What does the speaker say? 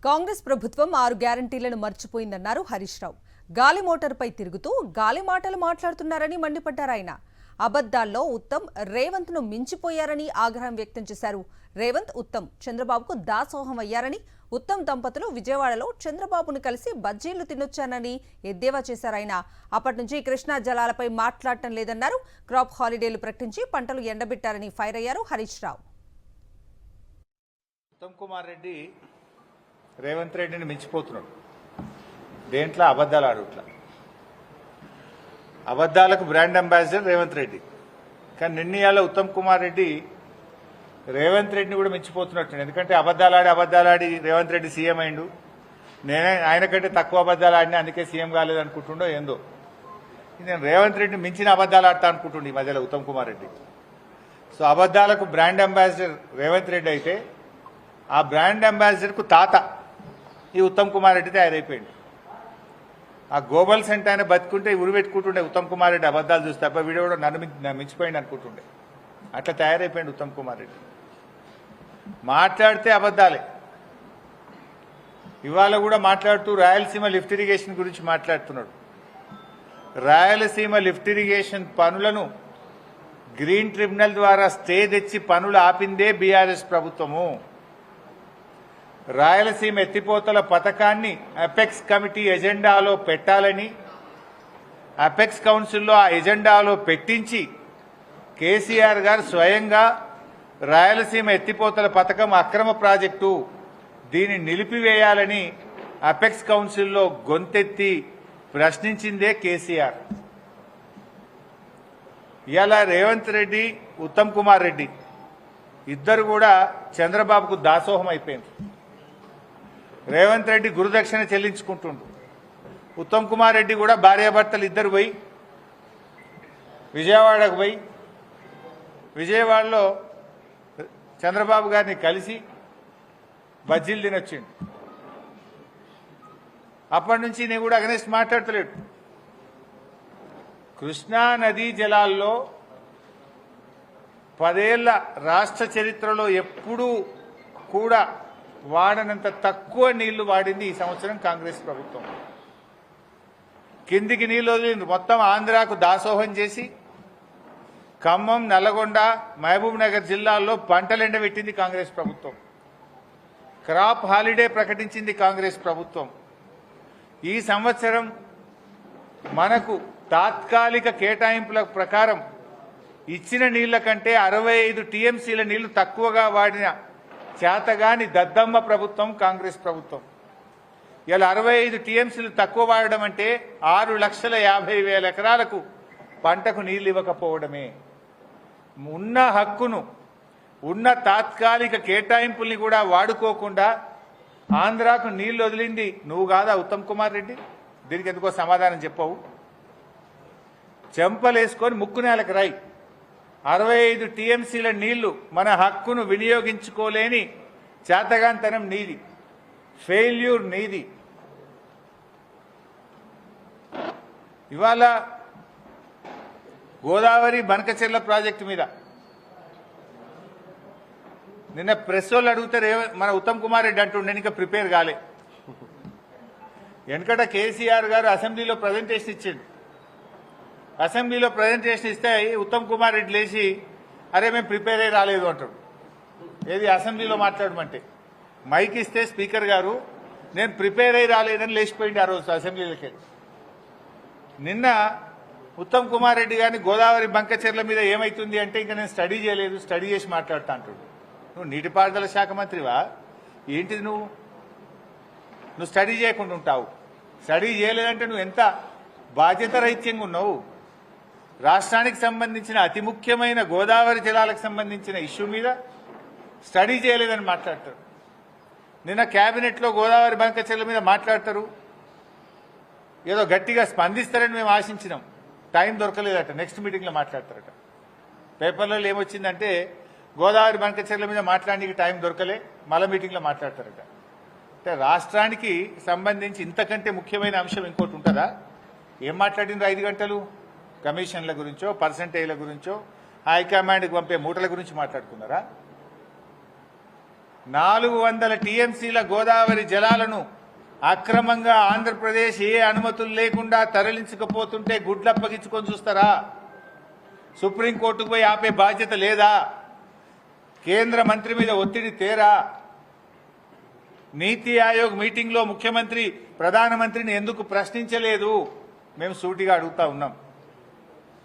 కాంగ్రెస్ ప్రభుత్వం 6 గ్యారంటీలను మర్చిపోయిందన్నారు హరీష్ రావు. గాలి మోటార్పై తిరుగుతూ గాలి మాటలు మాట్లాడుతున్నారని మండిపడ్డారు ఆయన. అబద్దాల్లో ఉత్తమ్ రేవంత్ ను మించిపోయారని ఆగ్రహం వ్యక్తం చేశారు. రేవంత్, ఉత్తమ్ చంద్రబాబుకు దాసోహం అయ్యారని, ఉత్తమ్ దంపతులు విజయవాడలో చంద్రబాబును కలిసి బజ్జీలు తినొచ్చానని ఎద్దేవా చేశారు ఆయన. అప్పటి నుంచి కృష్ణా జలాలపై మాట్లాడటం లేదన్నారు. క్రాప్ హాలిడేలు ప్రకటించి పంటలు ఎండబెట్టారని ఫైర్ అయ్యారు హరీష్ రావు. ఉత్తమ్ కుమార్ రెడ్డి రేవంత్ రెడ్డిని మించిపోతున్నాడు. దేంట్లో అబద్దాలు ఆడుట్లా. అబద్దాలకు బ్రాండ్ అంబాసిడర్ రేవంత్ రెడ్డి. కానీ నిన్నయాల ఉత్తమ్ కుమార్ రెడ్డి రేవంత్ రెడ్డిని కూడా మించిపోతున్నట్టు. ఎందుకంటే అబద్దాలాడి రేవంత్ రెడ్డి సీఎం అయిండు. నేనే ఆయన కంటే తక్కువ అబద్దాలు ఆడినా అందుకే సీఎం కాలేదు అనుకుంటుండో ఏందో. నేను రేవంత్ రెడ్డిని మించిన అబద్దాలు ఆడతా అనుకుంటుండే ఈ మధ్యలో ఉత్తమ్ కుమార్ రెడ్డి. సో అబద్దాలకు బ్రాండ్ అంబాసిడర్ రేవంత్ రెడ్డి అయితే ఆ బ్రాండ్ అంబాసిడర్కు తాత ఈ ఉత్తమ్ కుమార్ రెడ్డి తయారైపోయింది. ఆ గోబల్ సెంట్ ఆయన బతుకుంటే ఉరి పెట్టుకుంటుండే ఉత్తమ్ కుమార్ రెడ్డి అబద్దాలు చూస్తే అబ్బా వీడియో కూడా నన్ను మించిపోయింది అనుకుంటుండే. అట్లా తయారైపోయింది ఉత్తమ్ కుమార్ రెడ్డి. మాట్లాడితే అబద్దాలే. ఇవాళ కూడా మాట్లాడుతూ రాయలసీమ లిఫ్ట్ ఇరిగేషన్ గురించి మాట్లాడుతున్నాడు. రాయలసీమ లిఫ్ట్ ఇరిగేషన్ పనులను గ్రీన్ ట్రిబ్యునల్ ద్వారా స్టే తెచ్చి పనులు ఆపిందే బీఆర్ఎస్ ప్రభుత్వము. రాయలసీమ ఎత్తిపోతల పథకాన్ని అపెక్స్ కమిటీ ఎజెండాలో పెట్టాలని అపెక్స్ కౌన్సిల్లో ఆ ఎజెండాలో పెట్టించి కేసీఆర్ గారు స్వయంగా రాయలసీమ ఎత్తిపోతల పథకం అక్రమ ప్రాజెక్టు, దీన్ని నిలిపివేయాలని అపెక్స్ కౌన్సిల్లో గొంతెత్తి ప్రశ్నించిందే కేసీఆర్. ఇలా రేవంత్ రెడ్డి, ఉత్తమ్ కుమార్ రెడ్డి ఇద్దరు కూడా చంద్రబాబుకు దాసోహం అయిపోయింది. రేవంత్ రెడ్డి గురుదక్షిణ చెల్లించుకుంటుండు. ఉత్తమ్ కుమార్ రెడ్డి కూడా భార్యాభర్తలు ఇద్దరు పోయి విజయవాడకు పోయి విజయవాడలో చంద్రబాబు గారిని కలిసి బజ్జీలు తినొచ్చిండు. అప్పటి నుంచి నేను కూడా అగనెస్ట్ మాట్లాడతలేడు. కృష్ణా నదీ జలాల్లో 10 ఏళ్ల రాష్ట్ర చరిత్రలో ఎప్పుడూ కూడా వాడనంత తక్కువ నీళ్లు వాడింది ఈ సంవత్సరం కాంగ్రెస్ ప్రభుత్వం. కిందికి నీళ్లు వదిలింది. మొత్తం ఆంధ్రాకు దాసోహం చేసి ఖమ్మం, నల్లగొండ, మహబూబ్ నగర్ జిల్లాల్లో పంటలు ఎండబెట్టింది కాంగ్రెస్ ప్రభుత్వం. క్రాప్ హాలిడే ప్రకటించింది కాంగ్రెస్ ప్రభుత్వం. ఈ సంవత్సరం మనకు తాత్కాలిక కేటాయింపుల ప్రకారం ఇచ్చిన నీళ్ల కంటే 65 టీఎంసీల నీళ్లు తక్కువగా వాడిన చేతగాని దద్దమ్మ ప్రభుత్వం కాంగ్రెస్ ప్రభుత్వం. ఇలా 65 టీఎంసీలు తక్కువ వాడడం అంటే 6,50,000 ఎకరాలకు పంటకు నీళ్లు ఇవ్వకపోవడమే. ఉన్న హక్కును, ఉన్న తాత్కాలిక కేటాయింపుల్ని కూడా వాడుకోకుండా ఆంధ్రాకు నీళ్లు వదిలింది నువ్వు కాదా ఉత్తమ్ కుమార్ రెడ్డి? దీనికి ఎందుకో సమాధానం చెప్పవు. చెంపలేసుకొని ముక్కు నేలకు రాయి. 65 టీఎంసీల నీళ్లు మన హక్కును వినియోగించుకోలేని చేతగాంతనం నీది, ఫెయిల్యూర్ నీది. ఇవాళ గోదావరి బనకచెర్ల ప్రాజెక్టు మీద నిన్న ప్రెస్ వాళ్ళు అడిగితే మన ఉత్తమ్ కుమార్ రెడ్డి అంటుండే ఇంకా ప్రిపేర్ కాలే. వెనకట కేసీఆర్ గారు అసెంబ్లీలో ప్రజెంటేషన్ ఇచ్చిండు. అసెంబ్లీలో ప్రజెంటేషన్ ఇస్తే ఉత్తమ్ కుమార్ రెడ్డి లేచి అరే మేము ప్రిపేర్ అయ్యి రాలేదు అంటాడు. ఏది అసెంబ్లీలో మాట్లాడమంటే మైక్ ఇస్తే స్పీకర్ గారు నేను ప్రిపేర్ అయ్యి రాలేదని లేచిపోయింది ఆ రోజు అసెంబ్లీలోకి. నిన్న ఉత్తమ్ కుమార్ రెడ్డి గారిని గోదావరి బంకచెర్ల మీద ఏమైతుంది అంటే ఇంకా నేను స్టడీ చేయలేదు, స్టడీ చేసి మాట్లాడుతా అంటాడు. నువ్వు నీటిపారుదల శాఖ మంత్రివా ఏంటిది? నువ్వు స్టడీ చేయకుండా ఉంటావు. స్టడీ చేయలేదంటే నువ్వు ఎంత బాధ్యత రహిత్యంగా ఉన్నావు. రాష్ట్రానికి సంబంధించిన అతి ముఖ్యమైన గోదావరి జలాలకు సంబంధించిన ఇష్యూ మీద స్టడీ చేయలేదని మాట్లాడతారు. నిన్న కేబినెట్లో గోదావరి బంకచెర్ల మీద మాట్లాడతారు. ఏదో గట్టిగా స్పందిస్తారని మేము ఆశించినాం. టైం దొరకలేదట. నెక్స్ట్ మీటింగ్లో మాట్లాడతారట. పేపర్లలో ఏమొచ్చిందంటే గోదావరి బంకచెర్ల మీద మాట్లాడడానికి టైం దొరకలే, మళ్ళా మీటింగ్లో మాట్లాడతారట. అంటే రాష్ట్రానికి సంబంధించి ఇంతకంటే ముఖ్యమైన అంశం ఇంకోటి ఉంటుందా? ఏం మాట్లాడినారు 5 గంటలు? కమిషన్ల గురించో, పర్సంటేజ్ల గురించో, హైకమాండ్కి పంపే మూటల గురించి మాట్లాడుకున్నారా? 400 టీఎంసీల గోదావరి జలాలను అక్రమంగా ఆంధ్రప్రదేశ్ ఏ అనుమతులు లేకుండా తరలించకపోతుంటే గుడ్లప్పగించుకొని చూస్తారా? సుప్రీంకోర్టుకు పోయి ఆపే బాధ్యత లేదా? కేంద్ర మంత్రి మీద ఒత్తిడి తేరా? నీతి ఆయోగ్ మీటింగ్లో ముఖ్యమంత్రి ప్రధానమంత్రిని ఎందుకు ప్రశ్నించలేదు? మేము సూటిగా అడుగుతా ఉన్నాం.